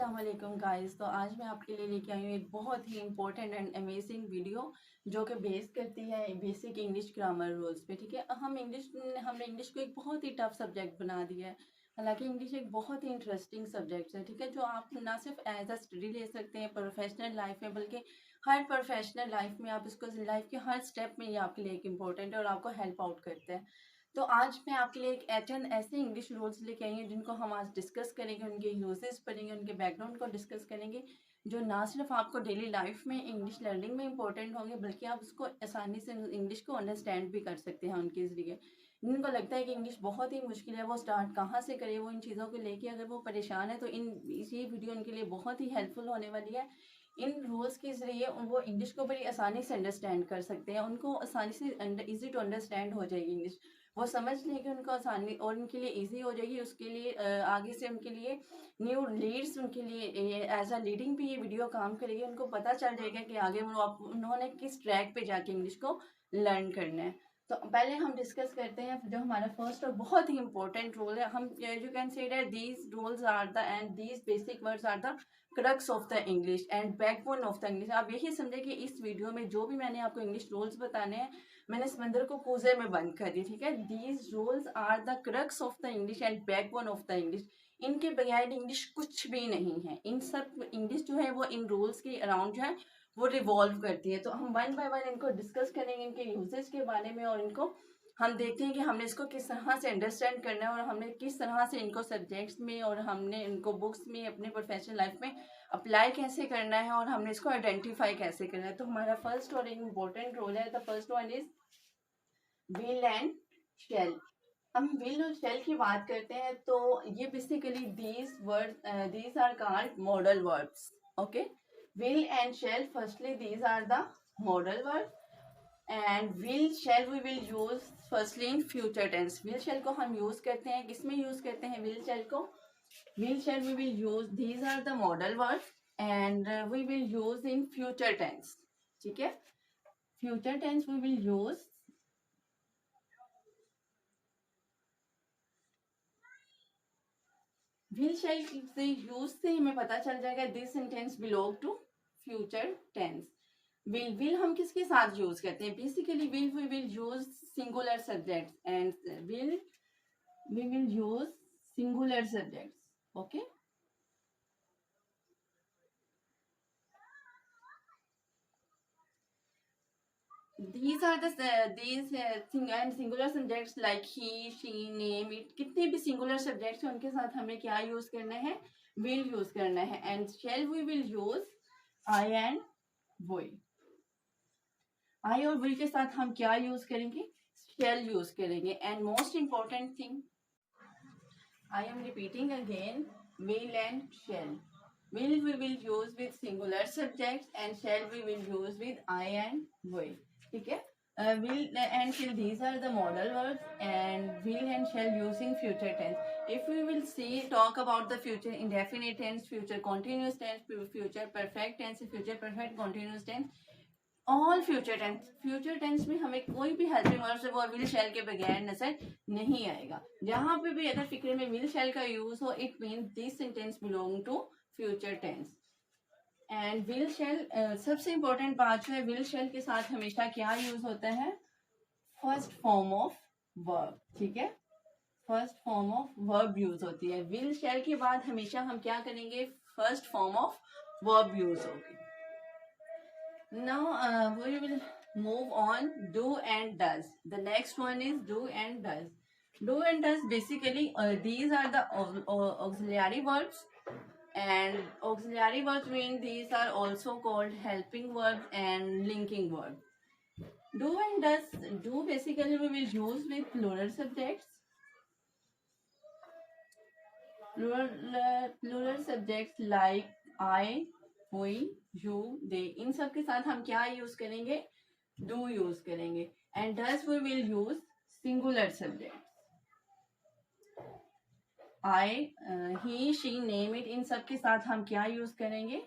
अस्सलाम वालेकुम गाइस। तो आज मैं आपके लिए लेके आई हूँ एक बहुत ही इंपॉर्टेंट एंड अमेजिंग वीडियो जो कि बेस करती है बेसिक इंग्लिश ग्रामर रूल्स पे। ठीक है, हमने इंग्लिश को एक बहुत ही टफ सब्जेक्ट बना दिया है। हालांकि इंग्लिश एक बहुत ही इंटरेस्टिंग सब्जेक्ट है, ठीक है, जो आप ना सिर्फ एज अ स्टडी ले सकते हैं प्रोफेशनल लाइफ में, बल्कि हर प्रोफेशनल लाइफ में आप इसको लाइफ के हर स्टेप में ये आपके लिए एक इम्पोर्टेंट है और आपको हेल्प आउट करते हैं। तो आज मैं आपके लिए एक 10 ऐसे इंग्लिश रूल्स लेके आई हूँ जिनको हम आज डिस्कस करेंगे, उनके यूजेस पढ़ेंगे, उनके बैकग्राउंड को डिस्कस करेंगे, जो ना सिर्फ आपको डेली लाइफ में इंग्लिश लर्निंग में इंपॉर्टेंट होंगे बल्कि आप उसको आसानी से इंग्लिश को अंडरस्टैंड भी कर सकते हैं उनके जरिए। जिनको लगता है कि इंग्लिश बहुत ही मुश्किल है, वो स्टार्ट कहाँ से करे, वो इन चीज़ों को लेके अगर वो परेशान है तो ये वीडियो उनके लिए बहुत ही हेल्पफुल होने वाली है। इन रूल्स के जरिए वो इंग्लिश को बड़ी आसानी से अंडरस्टैंड कर सकते हैं, उनको आसानी से इजी टू अंडरस्टैंड हो जाएगी इंग्लिश, वो समझ लेंगे, उनको आसानी और उनके लिए इजी हो जाएगी। उसके लिए आगे से उनके लिए न्यू लीड्स, उनके लिए एज अ लीडिंग भी ये वीडियो काम करेगी। उनको पता चल जाएगा कि आगे उन्होंने किस ट्रैक पे जाके इंग्लिश को लर्न करना है। तो पहले हम डिस्कस करते हैं जो हमारा फर्स्ट और बहुत ही इंपॉर्टेंट रूल है। हम you can say that these rules are the end these basic words are the crux of the English and backbone of the English. आप यही समझे कि इस वीडियो में जो भी मैंने आपको इंग्लिश रूल्स बताने हैं, मैंने समंदर को कूजे में बंद कर दी। ठीक है, these rules are the crux of the English and backbone of the English. इनके बगैर इंग्लिश कुछ भी नहीं है। इन सब इंग्लिश जो है वो इन रूल्स के अराउंड जो है वो रिवॉल्व करती है। तो हम वन बाय वन इनको डिस्कस करेंगे, इनके यूजेस के बारे में, और इनको हम देखते हैं कि हमने इसको किस तरह से अंडरस्टैंड करना है और हमने किस तरह से इनको सब्जेक्ट्स में और हमने इनको बुक्स में अपने प्रोफेशनल लाइफ में अप्लाई कैसे करना है और हमने इसको आइडेंटिफाई कैसे करना है। तो हमारा फर्स्ट और इम्पोर्टेंट रोल है, the first one is will and shall. हम विल और शेल की बात करते हैं तो ये basically these are called modal verbs. Okay, will and shall, firstly these are the modal verbs and will shall we will use firstly in future tense. Will shall को हम यूज करते हैं, किसमें यूज करते हैं विल शेल को? Will shall we will use, these are the modal verbs and we will use in future tense. ठीक है, future tense we will use will shall से यूज से हमें पता चल जाएगा this sentence belong to future tense. Will हम किसके साथ यूज करते हैं? Basically will we will use singular subjects and will we will use singular subjects. Okay, these are the these thing and singular subjects like he, she, name, it, कितने भी singular subjects हैं उनके साथ हमें क्या use करना है? will use करना है। and shall we will use I and we। I और will के साथ हम क्या यूज करेंगे? shall यूज करेंगे। and most important thing, I am repeating again, will and shall। will we will use with singular subjects and shall we will use with I and we। ठीक है, will and shall, these are the modal verbs and will and shall using future tense। if we will see talk about the future indefinite tense, future continuous tense, future perfect tense, future perfect continuous tense, all future tense में हमें कोई भी helping verb है वो will शैल के बगैर नजर नहीं आएगा। जहां पे भी अगर फिक्र में विल शैल का यूज हो, it mean this sentence belong to future tense. And will shall, सबसे इंपॉर्टेंट बात जो है, विल शैल के साथ हमेशा क्या यूज होता है? First form of verb. ठीक है, first form of verb use होती है। विल शैल के बाद हमेशा हम क्या करेंगे? First form of verb use होगी। Now we will move on do and does। the next one is do and does। do and does basically these are the auxiliary verbs and auxiliary verbs mean these are also called helping verbs and linking verbs। do and does, do basically we will use with plural subjects, plural subjects like I, we, you, they, इन सब के साथ हम क्या use करेंगे? do use करेंगे। and does we will use singular subjects, I, he, she, name it, इन सब के साथ हम क्या यूज करेंगे?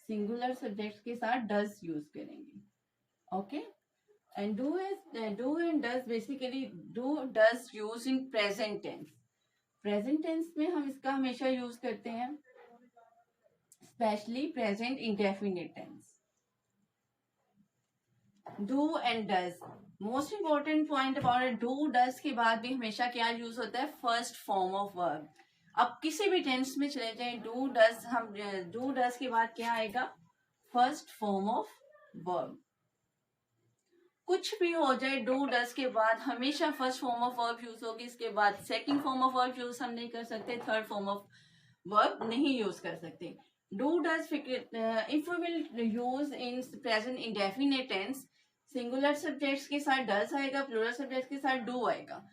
सिंगुलर सब्जेक्ट्स के साथ does यूज करेंगे। Okay, and do is do and does basically do does use in present tense। Present tense में हम इसका हमेशा यूज करते हैं specially present indefinite tense. Do and does, most important point about do does के बाद भी हमेशा क्या यूज होता है, फर्स्ट फॉर्म ऑफ वर्ब। अब किसी भी टेंस में चले जाएं, डू डज, हम डू डज के बाद क्या आएगा, फर्स्ट फॉर्म ऑफ वर्ब। कुछ भी हो जाए, डू डज के बाद हमेशा first form of verb use होगी। इसके बाद second form of verb use हम नहीं कर सकते, थर्ड फॉर्म ऑफ वर्ब नहीं यूज कर सकते। Do does, if we will use in present indefinite tense, singular subjects के साथ डज आएगा, प्लूरल सब्जेक्ट्स के साथ डू आएगा।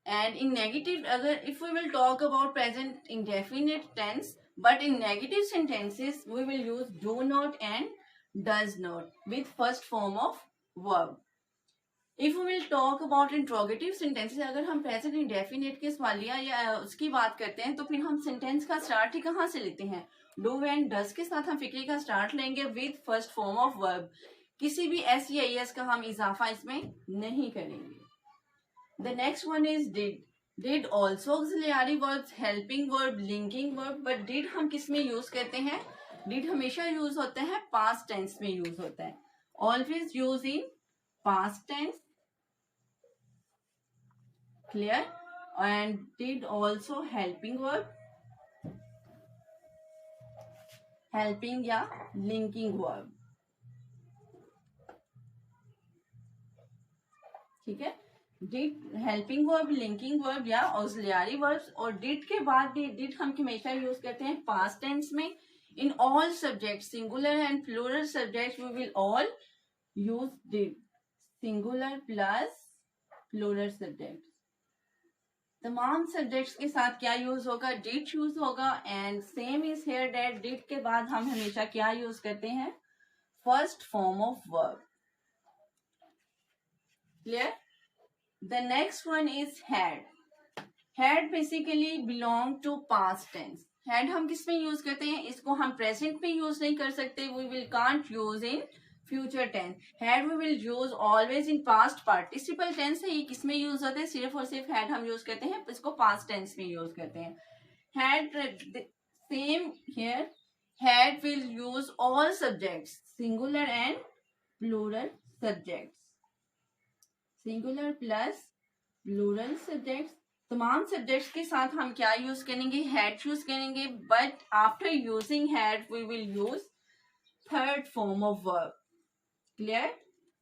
एंड इन नेगेटिव, अगर if we will talk about present indefinite tense, but in negative sentences we will use do not and does not with first form of verb. If we will talk about interrogative sentences, अगर हम present indefinite के सवालिया या उसकी बात करते हैं, तो फिर हम सेंटेंस का स्टार्ट ही कहाँ से लेते हैं, डू एंड डज के साथ हम फिक्रे का स्टार्ट लेंगे with first form of verb. किसी भी एस या एस का हम इजाफा इसमें नहीं करेंगे। The next one is did. Did also auxiliary verbs, helping verb, linking verb, but did हम किस में यूज करते हैं, डिड हमेशा यूज होता है पास्ट टेंस में यूज होता है, always use in past tense, clear? And did also helping verb, helping या linking verb, ठीक है। did helping verb, linking verb या auxiliary verbs, और did के बाद भी did हम हमेशा यूज करते हैं past tense में। in all subjects, singular and plural subjects, we will all use did, singular plus plural subjects। तमाम सब्जेक्ट्स के साथ क्या यूज होगा, डिड यूज होगा। And same is here that did के बाद हम हमेशा क्या यूज करते हैं, first form of verb, clear. The next one is had. Had basically belong to past tense. Had हम किस में यूज करते हैं, इसको हम प्रेजेंट में यूज नहीं कर सकते, we will can't use in future tense. Had we will use always in past participle tense है, ये किस में यूज होते हैं, सिर्फ और सिर्फ हैड हम यूज करते हैं, इसको पास्ट टेंस में यूज करते हैं। Had same here, had will use all subjects, singular and plural subjects, singular plus plural subjects. तमाम सब्जेक्ट्स के साथ हम क्या यूज करेंगे, हैड यूज करेंगे, but after using had we will use third form of verb, clear.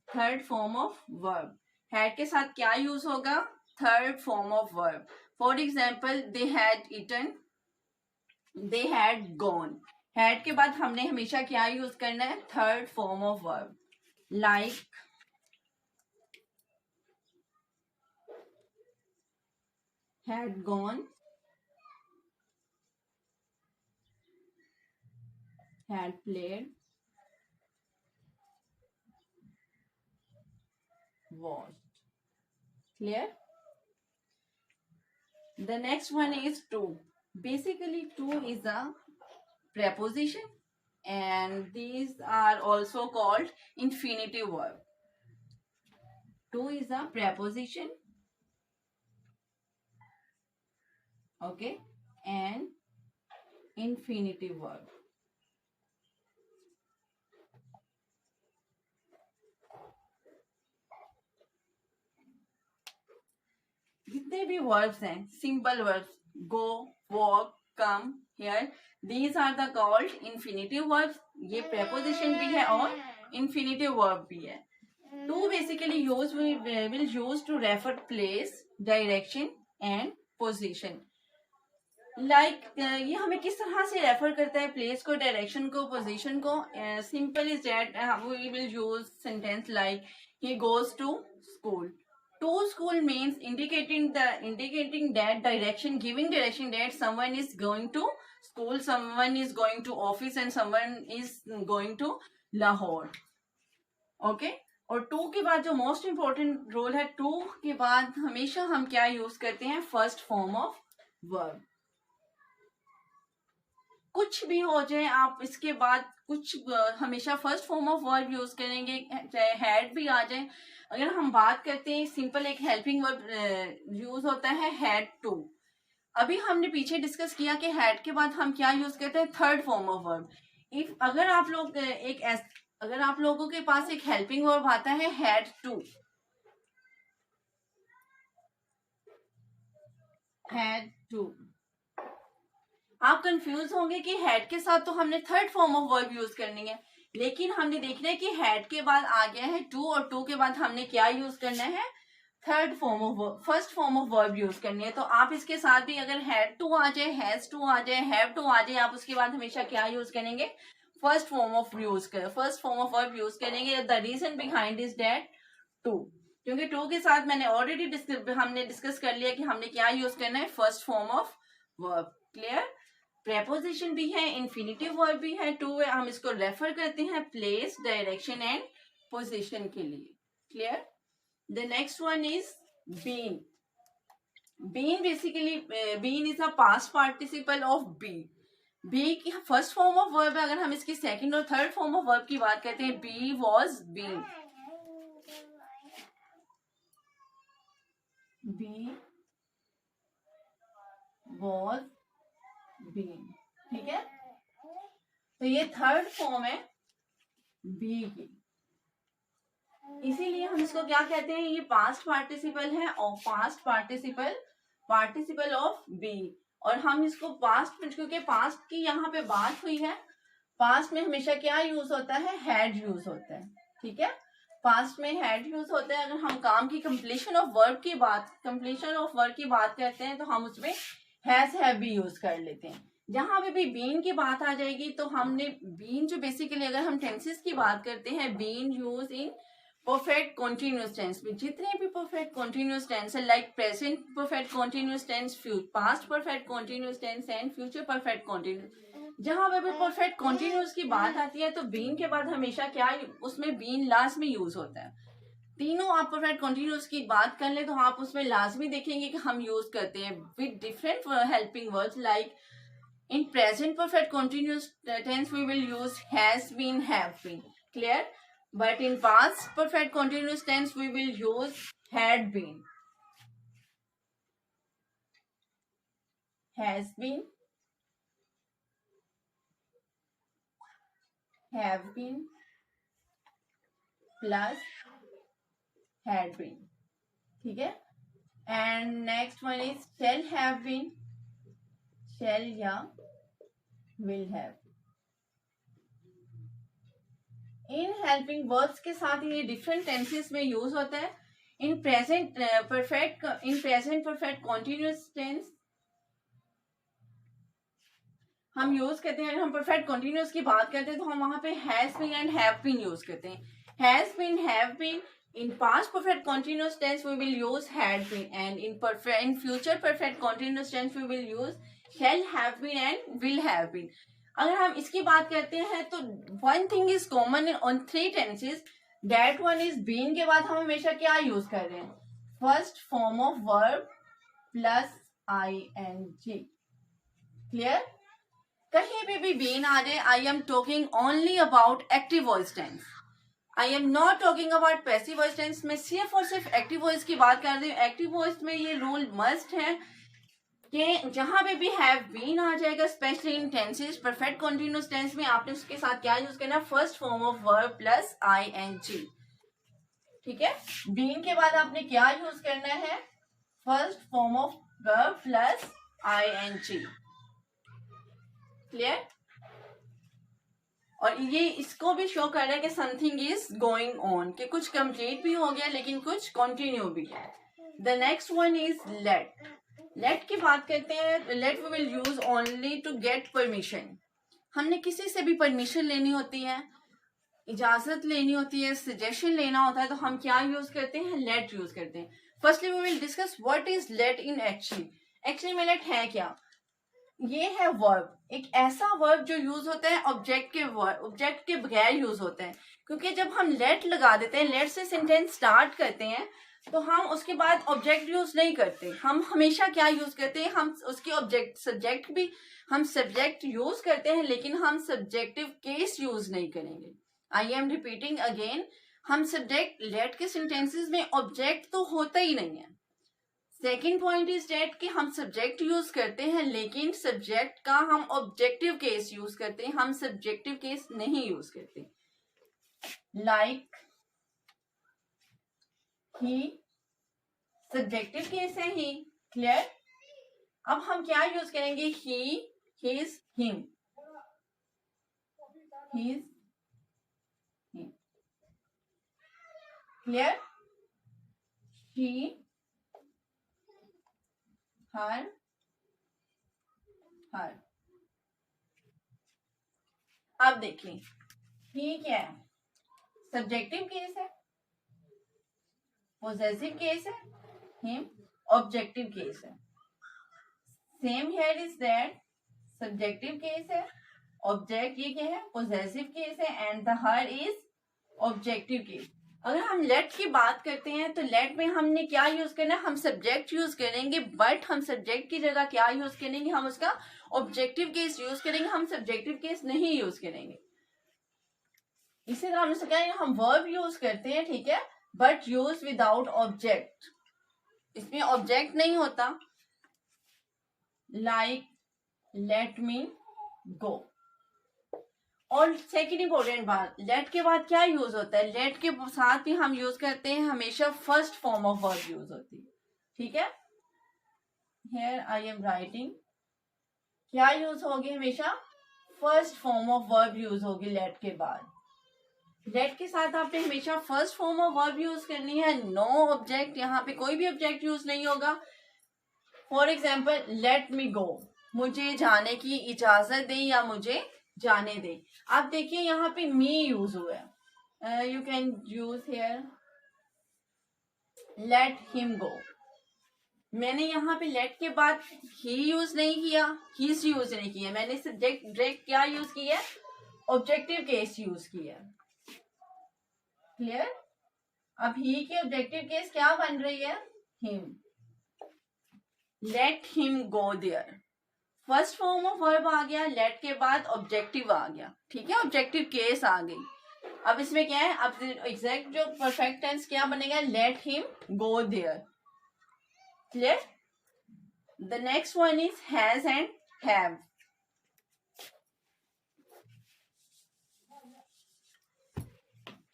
Third form of verb, had के साथ क्या यूज होगा, third form of verb. For example, they had eaten, they had gone. Had के बाद हमने हमेशा क्या use करना है, third form of verb, like had gone, had played, watched, clear। The next one is to। Basically to is a preposition and these are also called infinitive verb। To is a preposition, okay, and infinitive verb। जितने भी verbs हैं, simple verbs, go, walk, come, here, these are the called infinitive verbs. ये preposition भी है और infinitive verb भी है। To basically use will use to refer place, direction and position. Like ये हमें किस तरह से रेफर करता है, प्लेस को, डायरेक्शन को, पोजीशन को। Simple is that we will use sentence like he goes to school. To school means indicating that direction, giving direction that someone is going to school, someone is going to office and someone is going to Lahore, okay। और to के बाद जो most important role है, to के बाद हमेशा हम क्या यूज करते हैं, फर्स्ट फॉर्म ऑफ वर्ब। कुछ भी हो जाए आप इसके बाद कुछ हमेशा first form of verb use करेंगे, चाहे हैड भी आ जाए। अगर हम बात करते हैं सिंपल, एक हेल्पिंग वर्ब यूज होता है हैड टू। अभी हमने पीछे डिस्कस किया कि हैड के बाद हम क्या यूज करते हैं, third form of verb. If अगर आप लोग अगर आप लोगों के पास एक हेल्पिंग वर्ब आता है हैड टू, आप कंफ्यूज होंगे कि हैड के साथ तो हमने third form of verb use करनी है, लेकिन हमने देखना है कि हैड के बाद आ गया है टू, और टू के बाद हमने क्या यूज करना है, first form of verb use करनी है। तो आप इसके साथ भी अगर हैड टू आ जाए, हैज टू आ जाए, हैव टू आ जाए, आप उसके बाद हमेशा क्या यूज करेंगे, first form of verb use करेंगे। The reason behind is that to, क्योंकि टू के साथ मैंने ऑलरेडी हमने डिस्कस कर लिया कि हमने क्या यूज करना है, first form of verb. Clear? Preposition भी है, इन्फिनिटिव वर्ब भी है, टू हम इसको रेफर करते हैं प्लेस, डायरेक्शन एंड पोजीशन के लिए। Clear? The next one is been. Been basically, been is a past participle of be. Be की फर्स्ट फॉर्म ऑफ वर्ब है, अगर हम इसकी सेकंड और थर्ड फॉर्म ऑफ वर्ब की बात करते हैं, be was been, be was been. ठीक है, तो ये थर्ड फॉर्म है बी की, इसीलिए हम इसको क्या कहते हैं, ये पास्ट पार्टिसिपल है और पास्ट पार्टिसिपल ऑफ बी। और हम इसको पास्ट, क्योंकि पास्ट की यहाँ पे बात हुई है, पास्ट में हमेशा क्या यूज होता है, हैड यूज होता है। ठीक है, पास्ट में हैड यूज होता है। अगर हम काम की कंप्लीशन ऑफ वर्क की बात करते हैं तो हम उसमें हैज हैव भी यूज कर लेते हैं। जहां पे भी बीन की बात आ जाएगी तो हमने बीन, जो बेसिकली अगर हम टेंसेस की बात करते हैं, been use in perfect continuous tense में। जितने भी परफेक्ट कॉन्टिन्यूस टेंस है, like present perfect continuous tense, past perfect continuous tense and future perfect continuous, जहां पे भी परफेक्ट कॉन्टिन्यूस की बात आती है तो बीन के बाद हमेशा क्या, उसमें बीन लाजमी यूज होता है। तीनों आप परफेक्ट कॉन्टिन्यूस की बात कर ले तो आप उसमें लाजमी देखेंगे कि हम यूज करते हैं with different helping words. Like in present perfect continuous tense we will use has been, have been. Clear? But in past perfect continuous tense we will use had been, has been, have been plus had been। ठीक है, and next one is shall have been, shall या will have। इन helping verbs के साथ ये different tenses में use होता है। In present perfect continuous tense हम यूज करते हैं, अगर हम परफेक्ट कॉन्टिन्यूस की बात करते हैं तो हम वहां पे has been and have been use करते हैं। Has been, have been. In past perfect continuous tense we will use had been, and in future perfect continuous tense we will use shall have been and will have been. अगर हम इसकी बात करते हैं तो one thing is common on three tenses, that one is been के बाद हम हमेशा क्या यूज कर रहे हैं, first form of verb plus ING। Clear? कहीं पे भी बीन आ जाए, I am talking only about active voice tense, I am not talking about passive voice tense. मैं सिर्फ और सिर्फ एक्टिव वॉइस की बात कर रही हूँ। एक्टिव वॉइस में ये रूल मस्ट है कि जहां पे भी हैव बीन आ जाएगा, specially in tenses perfect continuous tense में, आपने उसके साथ क्या यूज करना, first form of verb plus ING। ठीक है, बीन के बाद आपने क्या यूज करना है, first form of verb plus ING। Clear? और ये इसको भी शो कर रहा है कि समथिंग इज गोइंग ऑन, कि कुछ कंप्लीट भी हो गया लेकिन कुछ कंटिन्यू भी है। The next one is let. Let की बात करते हैं, let we will use only to get permission. हमने किसी से भी परमिशन लेनी होती है, इजाजत लेनी होती है, सजेशन लेना होता है, तो हम क्या यूज करते हैं, लेट यूज करते हैं। Firstly we will discuss what is let in actually में लेट है क्या। ये है वर्ब, एक ऐसा वर्ब जो यूज होता है ऑब्जेक्ट के बगैर यूज होता है। क्योंकि जब हम लेट लगा देते हैं, लेट से सेंटेंस स्टार्ट करते हैं, तो हम उसके बाद ऑब्जेक्ट यूज नहीं करते। हम हमेशा क्या यूज करते हैं, हम उसके सब्जेक्ट यूज करते हैं, लेकिन हम सब्जेक्टिव केस यूज नहीं करेंगे। आई एम रिपीटिंग अगेन, हम सब्जेक्ट लेट के सेंटेंसेस में ऑब्जेक्ट तो होता ही नहीं है, सेकेंड पॉइंट इज डेट कि हम सब्जेक्ट यूज करते हैं, लेकिन सब्जेक्ट का हम ऑब्जेक्टिव केस यूज करते हैं, हम सब्जेक्टिव केस नहीं यूज करते। लाइक ही, सब्जेक्टिव केस है ही, क्लियर। अब हम क्या यूज करेंगे, he, his, him, his, him, clear. He, her, her. अब देखिए ही क्या है, सब्जेक्टिव केस है, पोजेसिव केस है, हिम ऑब्जेक्टिव केस है। Same here is that, subjective case है, ऑब्जेक्ट ये क्या है, पोजेसिव केस है, and the her is objective case. अगर हम लेट की बात करते हैं तो लेट में हमने क्या यूज करना है, हम सब्जेक्ट यूज करेंगे, बट हम सब्जेक्ट की जगह क्या यूज करेंगे, हम उसका ऑब्जेक्टिव केस यूज करेंगे, हम सब्जेक्टिव केस नहीं यूज करेंगे। इसी तरह हमने कहा हम वर्ब यूज करते हैं, ठीक है, बट यूज विदाउट ऑब्जेक्ट, इसमें ऑब्जेक्ट नहीं होता। लाइक लेट मी गो। और सेकेंड इंपॉर्टेंट बात, लेट के बाद क्या यूज होता है, लेट के साथ भी हम यूज करते हैं हमेशा first form of verb use होती है, ठीक है। हियर आई एम राइटिंग, क्या यूज होगी, हमेशा first form of verb use होगी लेट के बाद। लेट के साथ आपने हमेशा first form of verb use करनी है, नो ऑब्जेक्ट, यहाँ पे कोई भी ऑब्जेक्ट यूज नहीं होगा। फॉर एग्जाम्पल लेट मी गो, मुझे जाने की इजाजत दे या मुझे जाने दे। आप देखिए यहाँ पे मी यूज हुआ है, you can use here let him गो। मैंने यहाँ पे लेट के बाद ही यूज नहीं किया, हिज यूज नहीं किया, मैंने सब्जेक्ट डायरेक्ट क्या यूज किया, ऑब्जेक्टिव केस यूज किया, क्लियर। अब ही की ऑब्जेक्टिव केस क्या बन रही है, him. Let him go there, first form of verb आ गया, लेट के बाद ऑब्जेक्टिव आ गया, ठीक है, ऑब्जेक्टिव केस आ गई। अब इसमें क्या है, अब एग्जैक्ट जो परफेक्ट टेंस क्या बनेगा, let him go there, clear. The next one is has and have.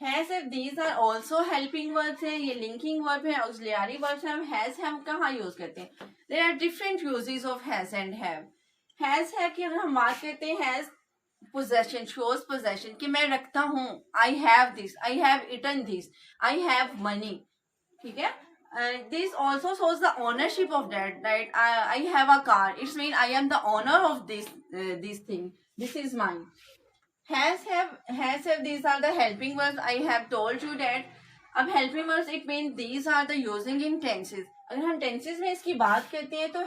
Has have these are also helping verbs है, ये लिंकिंग वर्ब है, ऑक्सिलियरी वर्ब्स है। हैज हैव कहाँ यूज करते हैं, there are different uses of has and have. Has है कि अगर हम बात करते हैं, हैज पोजेशन, शोज पोजेशन कि मैं रखता हूं, I have this, I have eaten this, I have money, ठीक है। This also shows the ownership of that, right, I have a car, it's mean I am the owner of this thing, this is mine. Has have these are the helping verbs, I have told you that। अब helping verbs it means these are the using in tenses। अगर हम tenses में इसकी बात करते हैं तो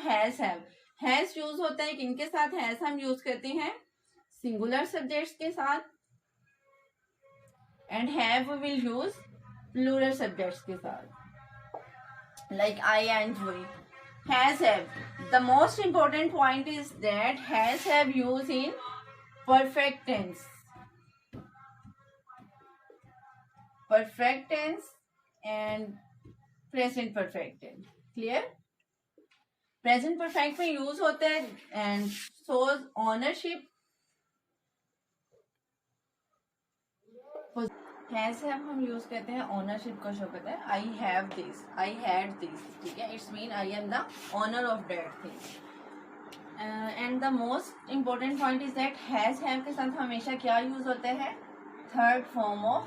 has use होता है किनके साथ, हैज हम यूज करते हैं सिंगुलर सब्जेक्ट्स के साथ, and have will use plural subjects के साथ, like I and we. Have, the most important point is that have use in perfect tense, perfect tense and present perfect tense, clear। present perfect में use होता है and shows ownership। Has have हम use करते हैं ownership को show करता है, I have this, I had this, ठीक है, it's mean I am the owner of that thing. And the most important point is that has have के साथ हमेशा क्या यूज होता है, third form of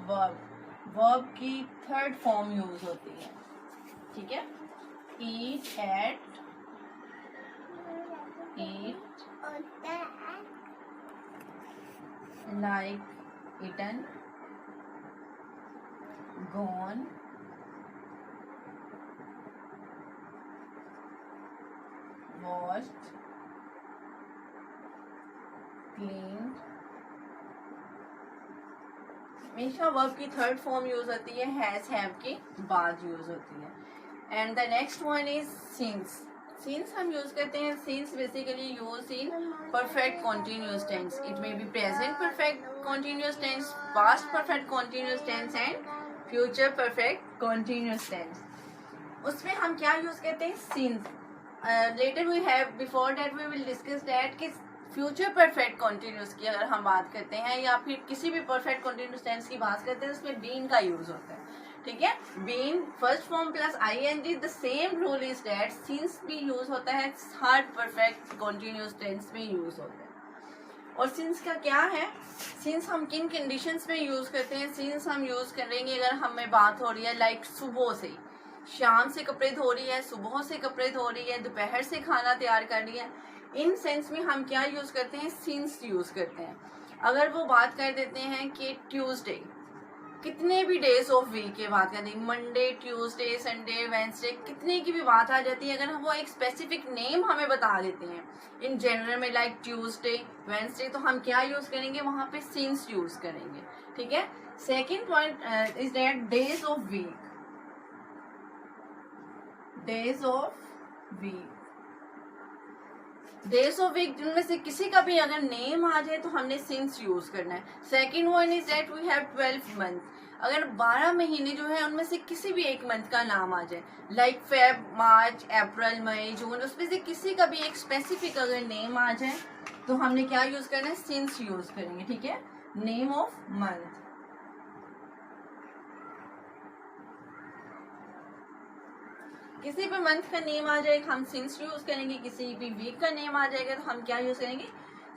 verb, verb की थर्ड फॉर्म यूज होती है, ठीक है। ईट, एट, ईट, like, eaten, gone, washed, cleaned। हमेशा वर्ब की थर्ड फॉर्म यूज होती है, हैज हैव के बाद यूज होती है। And the next one is since. Since हम यूज करते हैं, since basically use in perfect continuous tense, it may be present perfect continuous tense, past perfect continuous tense and future perfect continuous tense. उसमें हम क्या use करते हैं, since. Later we have, before that we will discuss that कि future perfect continuous की अगर हम बात करते हैं या फिर किसी भी परफेक्ट कॉन्टिन्यूस टेंस की बात करते हैं तो उसमें बीन का यूज होता है, ठीक है। Been first form plus ING, the same rule is that since भी यूज होता है, थर्ड परफेक्ट कॉन्टिन्यूस टेंस में यूज होता है। और सिंस का क्या है, सिंस हम किन कंडीशंस में यूज करते हैं, सिंस हम यूज करेंगे अगर हमें बात हो रही है लाइक सुबह से, शाम से कपड़े धो रही है, सुबह से कपड़े धो रही है, दोपहर से खाना तैयार कर रही है, इन सेंस में हम क्या यूज करते हैं, सिंस यूज करते हैं। अगर वो बात कर देते हैं कि ट्यूसडे, कितने भी डेज ऑफ वीक की बात करें, मंडे, ट्यूसडे, संडे, वेंसडे, कितने की भी बात आ जाती है, अगर वो एक स्पेसिफिक नेम हमें बता देते हैं इन जनरल में लाइक ट्यूसडे, वेंसडे, तो हम क्या यूज करेंगे, वहां पे सिंस यूज करेंगे, ठीक है। Second point is that days of week, days of week, days of week जिनमें से किसी का भी अगर नेम आ जाए तो हमने सिंस यूज करना है। Second one is that we have 12 month, अगर 12 महीने जो है उनमें से किसी भी एक मंथ का नाम आ जाए लाइक फेब, मार्च, अप्रैल, मई, जून, उसमें से किसी का भी एक स्पेसिफिक अगर नेम आ जाए तो हमने क्या यूज करना है, सिंस यूज करेंगे, ठीक है। नेम ऑफ मंथ, किसी भी मंथ का नेम आ जाएगा हम सिंस यूज करेंगे, किसी भी वीक का नेम आ जाएगा तो हम क्या यूज करेंगे,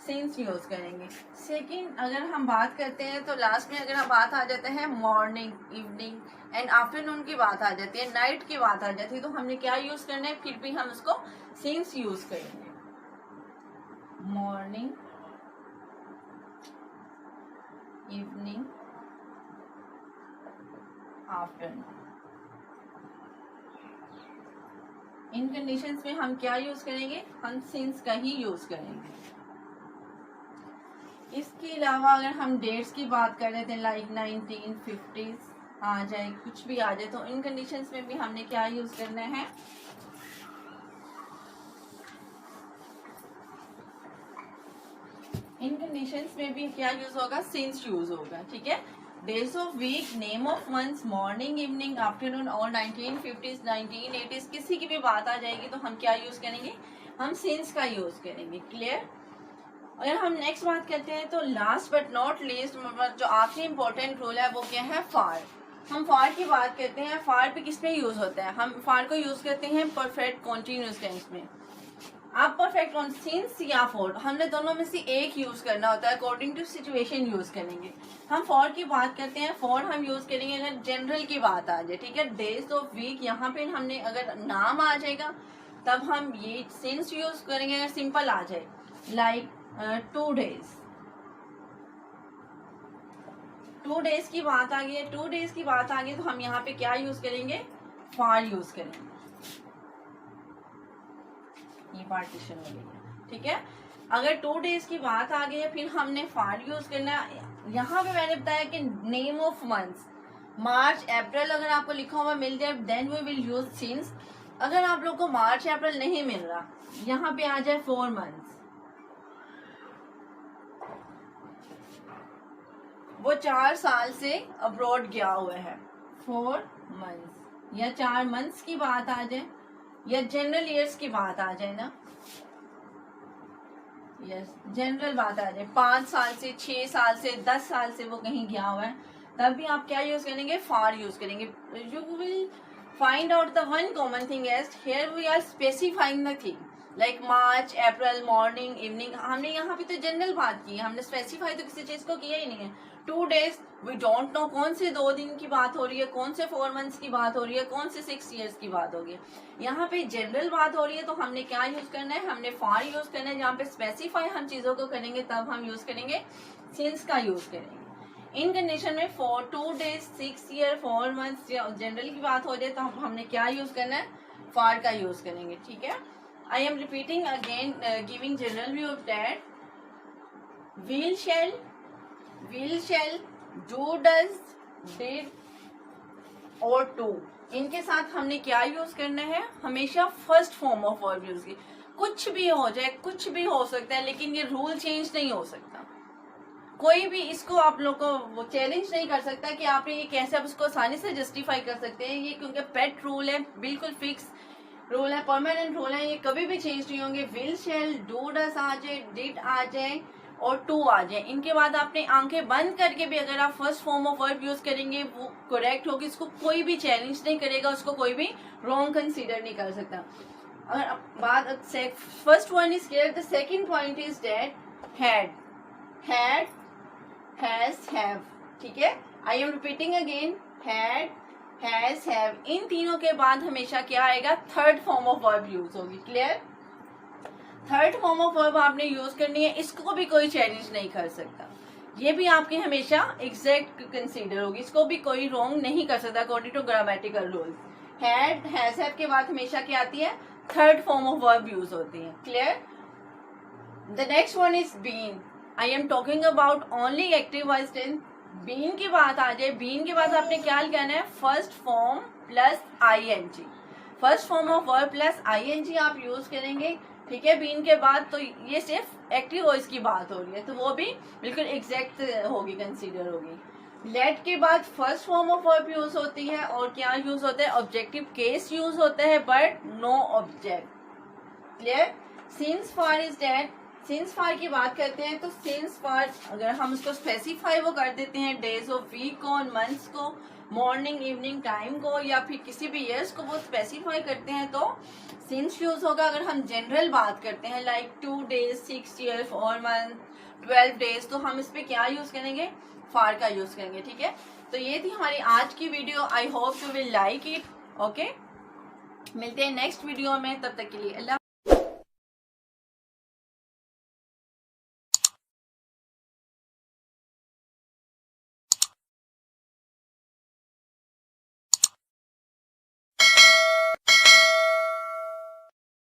सिंस यूज करेंगे। सेकेंड अगर हम बात करते हैं तो लास्ट में अगर हम बात आ जाते हैं मॉर्निंग, इवनिंग एंड आफ्टरनून की बात आ जाती है, नाइट की बात आ जाती है, तो हमने क्या यूज करना है, फिर भी हम उसको सिंस यूज करेंगे। मॉर्निंग, इवनिंग, आफ्टरनून, इन कंडीशंस में हम क्या यूज करेंगे, हम सिंस का ही यूज करेंगे। इसके अलावा अगर हम डेट्स की बात कर रहे थे लाइक 1950s आ जाए, कुछ भी आ जाए, तो इन कंडीशंस में भी हमने क्या यूज करना है, इन कंडीशंस में भी क्या यूज होगा, सिंस यूज होगा, ठीक है। Days of week, name of months, morning, evening, afternoon और 1950s, 1980s किसी की भी बात आ जाएगी तो हम क्या यूज करेंगे, हम सिंस का यूज करेंगे। क्लियर। अगर हम नेक्स्ट बात करते हैं तो लास्ट बट नॉट लीस्ट जो आखिरी इंपॉर्टेंट रूल है वो क्या है, फार। हम फार की बात करते हैं, फार पे किस में यूज होता है, हम फार को यूज करते हैं परफेक्ट कॉन्टिन्यूस टेंस में। आप परफेक्ट सिंस या फॉर, हमने दोनों में से एक यूज करना होता है, अकॉर्डिंग टू सिचुएशन यूज करेंगे। हम फॉर की बात करते हैं, फॉर हम यूज करेंगे अगर जनरल की बात आ जाए, ठीक है। डेज ऑफ वीक, यहाँ पे हमने अगर नाम आ जाएगा तब हम ये सिंस यूज करेंगे, अगर सिंपल आ जाए लाइक 2 डेज, 2 डेज की बात आ गई है, 2 डेज की बात आ गई तो हम यहाँ पे क्या यूज करेंगे, फार यूज करेंगे। ये पार्टीशन हो गई है, ठीक है। अगर 2 डेज की बात आ गई है फिर हमने फार यूज करना है। यहाँ पे मैंने बताया कि name of months, March, April अगर आपको लिखा हुआ मिल जाए then we will use since. अगर आप लोग को मार्च, अप्रैल नहीं मिल रहा, यहाँ पे आ जाए 4 मंथ्स, वो 4 साल से अब्रॉड गया हुआ है, 4 मंथ्स, या 4 मंथ्स की बात आ जाए या जनरल ईयर्स की बात आ जाए ना, यस जनरल बात आ जाए, 5 साल से, 6 साल से, 10 साल से वो कहीं गया हुआ है, तब भी आप क्या यूज करेंगे, फार यूज करेंगे। You will find out the one common thing as here we are specifying the thing like March, April, morning, evening, हमने यहाँ पे तो जनरल बात की है, हमने स्पेसिफाई तो किसी चीज को किया ही नहीं है। 2 डेज, वी डोंट नो कौन से 2 दिन की बात हो रही है, कौन से 4 मंथ्स की बात हो रही है, कौन से 6 ईयर्स की बात हो रही है। यहाँ पे जनरल बात हो रही है तो हमने क्या यूज करना है, हमने फार यूज करना है। जहाँ पे स्पेसिफाई हम चीजों को करेंगे तब हम यूज करेंगे सिंस का यूज करेंगे। इन कंडीशन में 2 डेज, 6 ईयर, 4 मंथ्स जनरल की बात हो जाए तो हमने क्या यूज करना है, फार का यूज करेंगे, ठीक है। I am repeating again, giving general view of that. Will, shall, do, does, did और to, इनके साथ हमने क्या यूज करना है, हमेशा first form of verb use की। कुछ भी हो जाए, कुछ भी हो सकता है, लेकिन ये रूल चेंज नहीं हो सकता। कोई भी इसको आप लोग को वो चैलेंज नहीं कर सकता कि आपने ये कैसे, आप उसको आसानी से जस्टिफाई कर सकते हैं। ये क्योंकि पेट रूल है, बिल्कुल फिक्स रूल है, परमानेंट रूल है, ये कभी भी चेंज नहीं होंगे। विल, शैल, डू, डस आ जाए, डिड आ जाए और टू आ जाए, इनके बाद आपने आंखें बंद करके भी अगर आप first form of verb use करेंगे वो करेक्ट होगी, इसको कोई भी चैलेंज नहीं करेगा, उसको कोई भी रॉन्ग कंसीडर नहीं कर सकता। अगर बात first one is clear, the second point is that had, had, has, have, ठीक है। I am repeating again, had, has, have, इन तीनों के बाद हमेशा क्या आएगा, third form of verb use होगी। Clear, third form of verb आपने यूज करनी है, इसको भी कोई चैलेंज नहीं कर सकता, ये भी आपकी हमेशा एग्जैक्ट कंसीडर होगी, इसको भी कोई रॉन्ग नहीं कर सकता according to grammatical rule. Had, has, have के बाद हमेशा क्या आती है, third form of verb use होती है। Clear, the next one is been. I am talking about only active voice tense. Been की बात आ जाए, बीन के बाद आपने क्या कहना है, first form plus ING, first form of verb plus ING आप यूज करेंगे, ठीक है। बीन के बाद तो ये सिर्फ एक्टिव वॉइस की बात हो रही है, तो वो भी बिल्कुल एग्जैक्ट होगी, कंसीडर होगी। लेट के बाद first form of verb use होती है और क्या यूज होता है, ऑब्जेक्टिव केस यूज होता है but no object. Clear, since far is that, since far की बात करते हैं तो सिंस फार अगर हम उसको स्पेसिफाई वो कर देते हैं डेज ऑफ वीक को, मंथ्स को, मॉर्निंग इवनिंग टाइम को, या फिर किसी भी ईयर्स को वो स्पेसिफाई करते हैं तो सिंस यूज होगा। अगर हम जनरल बात करते हैं like 2 days, 6 years, 4 months, 12 days, तो हम इस पे क्या यूज करेंगे, फार का यूज करेंगे, ठीक है। तो ये थी हमारी आज की video, I hope you will like it. Okay, मिलते हैं नेक्स्ट वीडियो में, तब तक के लिए अल्लाह।